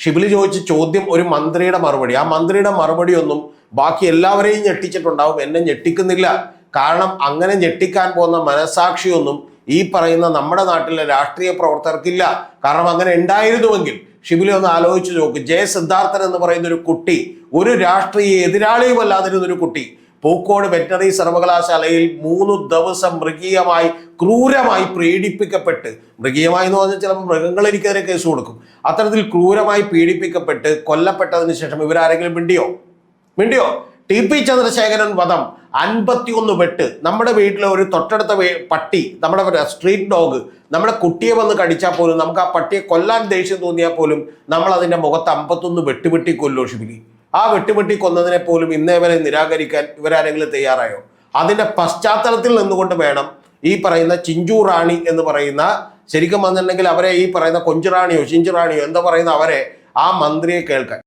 ഷിബിലി ചോദിച്ച ചോദ്യം ഒരു മന്ത്രിയുടെ മറുപടി. ആ മന്ത്രിയുടെ മറുപടി ഒന്നും ബാക്കി എല്ലാവരെയും ഞെട്ടിച്ചിട്ടുണ്ടാവും, എന്നെ ഞെട്ടിക്കുന്നില്ല. കാരണം അങ്ങനെ ഞെട്ടിക്കാൻ പോകുന്ന മനസാക്ഷിയൊന്നും ഈ പറയുന്ന നമ്മുടെ നാട്ടിലെ രാഷ്ട്രീയ പ്രവർത്തകർക്കില്ല. കാരണം അങ്ങനെ ഉണ്ടായിരുന്നുവെങ്കിൽ ഷിബിലി ഒന്ന് ആലോചിച്ച് നോക്ക്. സിദ്ധാർത്ഥൻ എന്ന് പറയുന്ന ഒരു കുട്ടി, ഒരു രാഷ്ട്രീയ എതിരാളിയും അല്ലാതിരുന്നൊരു കുട്ടി, പൂക്കോട് വെറ്ററിനറി സർവകലാശാലയിൽ 3 ദിവസം മൃഗീയമായി ക്രൂരമായി പീഡിപ്പിക്കപ്പെട്ട്, മൃഗീയമായി എന്ന് പറഞ്ഞാൽ ചിലപ്പോൾ മൃഗങ്ങൾ എനിക്കെതിരെ കേസ് കൊടുക്കും, അത്തരത്തിൽ ക്രൂരമായി പീഡിപ്പിക്കപ്പെട്ട് കൊല്ലപ്പെട്ടതിന് ശേഷം ഇവരാരെങ്കിലും മിണ്ടിയോ? TP ചന്ദ്രശേഖരൻ വധം 51 വെട്ട്, നമ്മുടെ വീട്ടിലെ ഒരു തൊട്ടടുത്ത പട്ടി, നമ്മുടെ സ്ട്രീറ്റ് ഡോഗ് നമ്മുടെ കുട്ടിയെ വന്ന് കടിച്ചാൽ പോലും, നമുക്ക് ആ പട്ടിയെ കൊല്ലാൻ ദേഷ്യം തോന്നിയാൽ പോലും നമ്മൾ അതിൻ്റെ മുഖത്ത് 51 വെട്ടുവെട്ടി കൊല്ലോ ഷിബിലി. ആ വെട്ടുവെട്ടി കൊന്നതിനെ പോലും ഇന്നേ വരെ നിരാകരിക്കാൻ ഇവരാരെങ്കിലും തയ്യാറായോ? അതിൻ്റെ പശ്ചാത്തലത്തിൽ നിന്നുകൊണ്ട് വേണം ഈ പറയുന്ന ചിഞ്ചു റാണി എന്ന് പറയുന്ന, ശരിക്കും വന്നിട്ടുണ്ടെങ്കിൽ അവരെ ഈ പറയുന്ന കൊഞ്ചുറാണിയോ ചിഞ്ചുറാണിയോ എന്താ പറയുന്ന അവരെ, ആ മന്ത്രിയെ കേൾക്കാൻ.